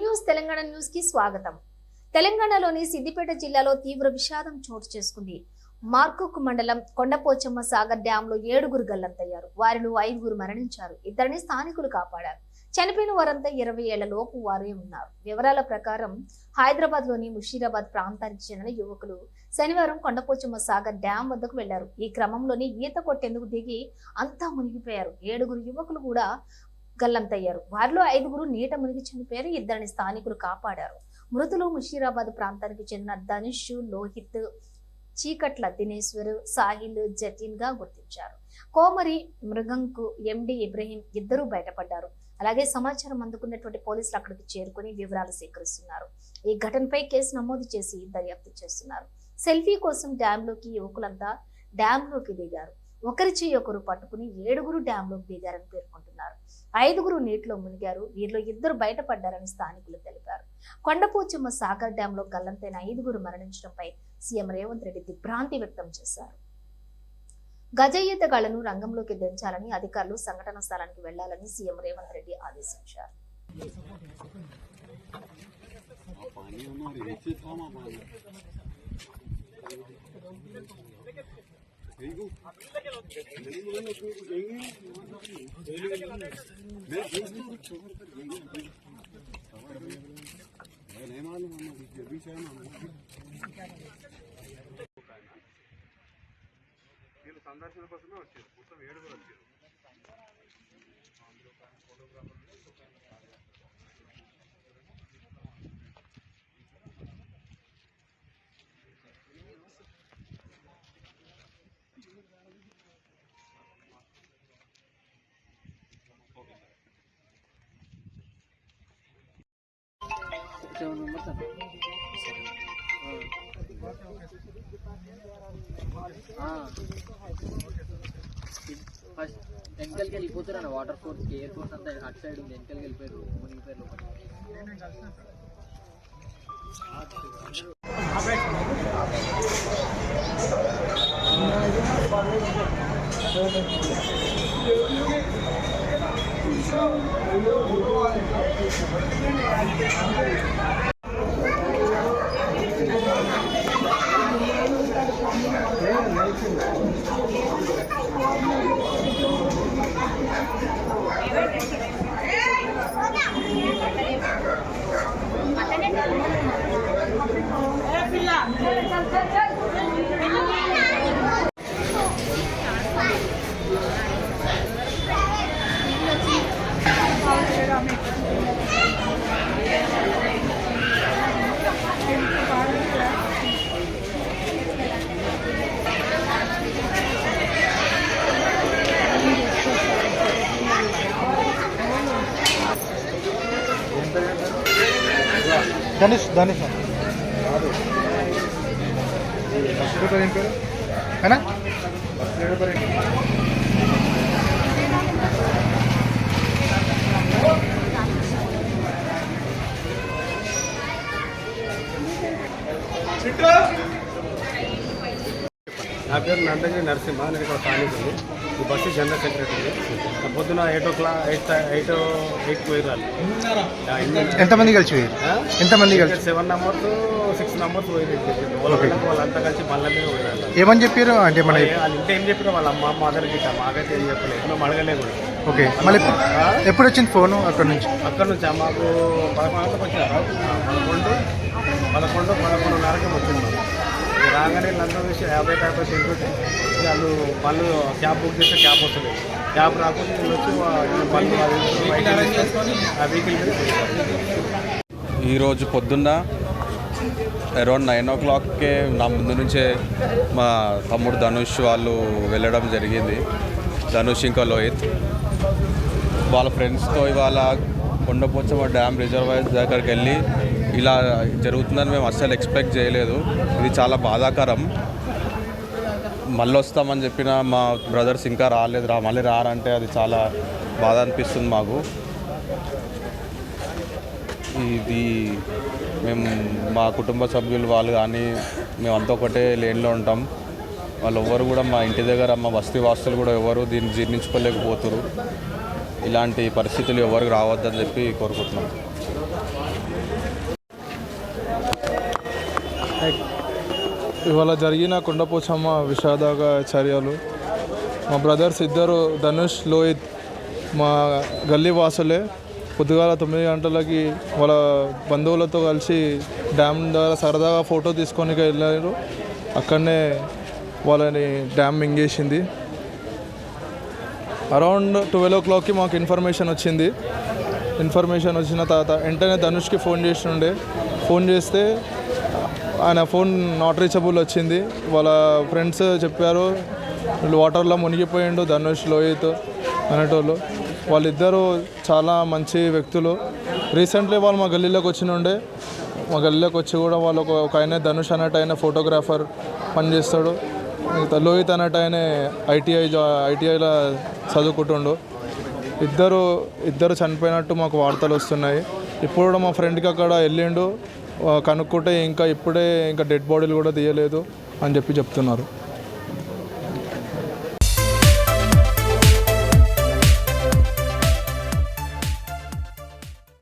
News Telangana news కి స్వాగతం. తెలంగాణలోని సిద్దిపేట జిల్లాలో తీవ్ర విషాదం చోటు చేసుకుంది. మార్కుక్ మండలం కొండపోచమ్మ సాగర్ డ్యాం లో 7 గల్లంతయ్యారు. వారిలో 5 మరణించారు. ఇద్దరిని స్థానికులు కాపాడారు. చనిపోయిన వారంతా 20 ఏళ్ల లోపు వారే ఉన్నారు. వివరాల ప్రకారం హైదరాబాద్ లోని ముషీరాబాద్ ప్రాంతానికి చెందిన యువకులు శనివారం కొండపోచమ్మ సాగర్ డ్యాం వద్దకు వెళ్లారు. ఈ క్రమంలోనే ఈత కొట్టేందుకు దిగి అంతా మునిగిపోయారు. 7 యువకులు కూడా గల్లంతయ్యారు. వారిలో 5 నీట మునిగి చనిపోయారు. ఇద్దరిని స్థానికులు కాపాడారు. మృతులు ముషీరాబాద్ ప్రాంతానికి చెందిన ధనుష్, లోహిత్, చీకట్ల దినేశ్వర్, సాహిల్, జతిన్ గా గుర్తించారు. కోమరి మృగంకు ఎండి ఇబ్రహీం ఇద్దరు బయటపడ్డారు. అలాగే సమాచారం అందుకున్నటువంటి పోలీసులు అక్కడికి చేరుకుని వివరాలు సేకరిస్తున్నారు. ఈ ఘటనపై కేసు నమోదు చేసి దర్యాప్తు చేస్తున్నారు. సెల్ఫీ కోసం డ్యాంలోకి యువకులంతా డ్యాంలోకి దిగారు. ఒకరి చేయి ఒకరు పట్టుకుని 7 డ్యాంలోకి దిగారని పేర్కొంటున్నారు. 5 నీటిలో మునిగారు. వీరిలో 2 బయటపడ్డారని స్థానికులు తెలిపారు. కొండపోచమ్మ సాగర్ డ్యాంలో గల్లంతైన 5 మరణించడంపై సీఎం రేవంత్ రెడ్డి దిగ్భ్రాంతి వ్యక్తం చేశారు. గజ ఈతగాళ్లను రంగంలోకి దించాలని అధికారులు సంఘటన స్థలానికి వెళ్లాలని సీఎం రేవంత్ రెడ్డి ఆదేశించారు. సందర్శన కోసమే వచ్చారు. మొత్తం 7 వచ్చారు. ఫస్ట్ వెనకలికి వెళ్ళిపోతారు వాటర్ ఫోర్స్ ఎయిర్ ఫోర్స్ అంతా అటు సైడ్ ఉంది. వెనకలికి వెళ్ళిపోయారు, మునిగిపోయారు. ధనుష్ ధనుష్ ఏం పేరు అయినా నా పేరు నందగిరి నరసింహ. నేను ఇక్కడ స్థానికుడు. ఈ బస్సు జనరల్ సెక్రటరీ. పొద్దున 8 పోయిరాలి. ఎంతమంది కలిసి ఎంతమంది కలిసి 7 numbers 6 numbers పోయి వాళ్ళంతా కలిసి మళ్ళీ మీద పోయిరాలి. ఏమని చెప్పారు అంటే మన వాళ్ళు ఇంత ఏం చెప్పారు వాళ్ళ అమ్మ మదర్ గిట్ట మాకైతే ఏం చెప్పలేదు. మేము అడగలేదు కూడా. ఓకే మళ్ళీ ఎప్పుడు వచ్చింది ఫోను అక్కడ నుంచి మాకు 11 గంటలకు వచ్చారు. 11:30కి వచ్చింది. మాకు రాగానే వీళ్ళందరూ వేసి 50 తింటుంటే వాళ్ళు పళ్ళు క్యాబ్ బుక్ చేస్తే క్యాబ్ వస్తుంది. క్యాబ్ రాకుండా వీళ్ళు వచ్చి పళ్ళు ఆ వెహికల్ మీద. ఈరోజు పొద్దున్న అరౌండ్ 9 o'clockకే నా ముందు నుంచే మా తమ్ముడు ధనుష్ వాళ్ళు వెళ్ళడం జరిగింది. ధనుష్ ఇంకా లోహిత్ వాళ్ళ ఫ్రెండ్స్తో ఇవాళ కొండపోచమ్మ డ్యామ్ రిజర్వాయర్ దగ్గరికి వెళ్ళి ఇలా జరుగుతుందని మేము అస్సలు ఎక్స్పెక్ట్ చేయలేదు. ఇది చాలా బాధాకరం. మళ్ళీ వస్తామని చెప్పిన మా బ్రదర్స్ ఇంకా రాలేదు. మళ్ళీ రారంటే అది చాలా బాధ అనిపిస్తుంది మాకు. ఇది మేము మా కుటుంబ సభ్యులు వాళ్ళు కానీ మేమంతా ఒకటే లేన్లో ఉంటాం. వాళ్ళు ఎవరు కూడా మా ఇంటి దగ్గర మా బస్తీ వాసులు కూడా ఎవరు దీన్ని జీర్ణించుకోలేకపోతున్నారు. ఇలాంటి పరిస్థితులు ఎవరికి రావద్దని చెప్పి కోరుకుంటున్నాం. ఇవాళ జరిగిన కొండపోచమ్మ విషాదక చర్యలు మా బ్రదర్స్ ఇద్దరు ధనుష్ లోహిత్ మా గల్లీ వాసులే పొద్దుగాల 9 గంటలకి వాళ్ళ బంధువులతో కలిసి డ్యామ్ ద్వారా సరదాగా ఫోటో తీసుకొని వెళ్ళారు. అక్కడనే వాళ్ళని డ్యామ్ మింగేసింది. అరౌండ్ 12 o'clockకి మాకు ఇన్ఫర్మేషన్ వచ్చింది. ఇన్ఫర్మేషన్ వచ్చిన తర్వాత వెంటనే ధనుష్కి ఫోన్ ఫోన్ చేస్తే ఆయన ఫోన్ నాట్ రీచబుల్ వచ్చింది. వాళ్ళ ఫ్రెండ్స్ చెప్పారు వీళ్ళు వాటర్లో మునిగిపోయిండు ధనుష్ లోహిత్ అనేటోళ్ళు. వాళ్ళిద్దరూ చాలా మంచి వ్యక్తులు. రీసెంట్లీ వాళ్ళు మా గల్లీలోకి మా గల్లీలోకి వచ్చి కూడా వాళ్ళు ఒక ఆయన ధనుష్ అన్నట్టు ఆయన ఫోటోగ్రాఫర్ పనిచేస్తాడు. లోహిత్ అన్నట్టు ఆయన ఐటీఐలో చదువుకుంటుండు. ఇద్దరు చనిపోయినట్టు మాకు వార్తలు వస్తున్నాయి. ఇప్పుడు కూడా మా ఫ్రెండ్కి అక్కడ వెళ్ళిండు కనుక్కుంటే ఇంకా డెడ్ బాడీలు కూడా తీయలేదు అని చెప్తున్నారు.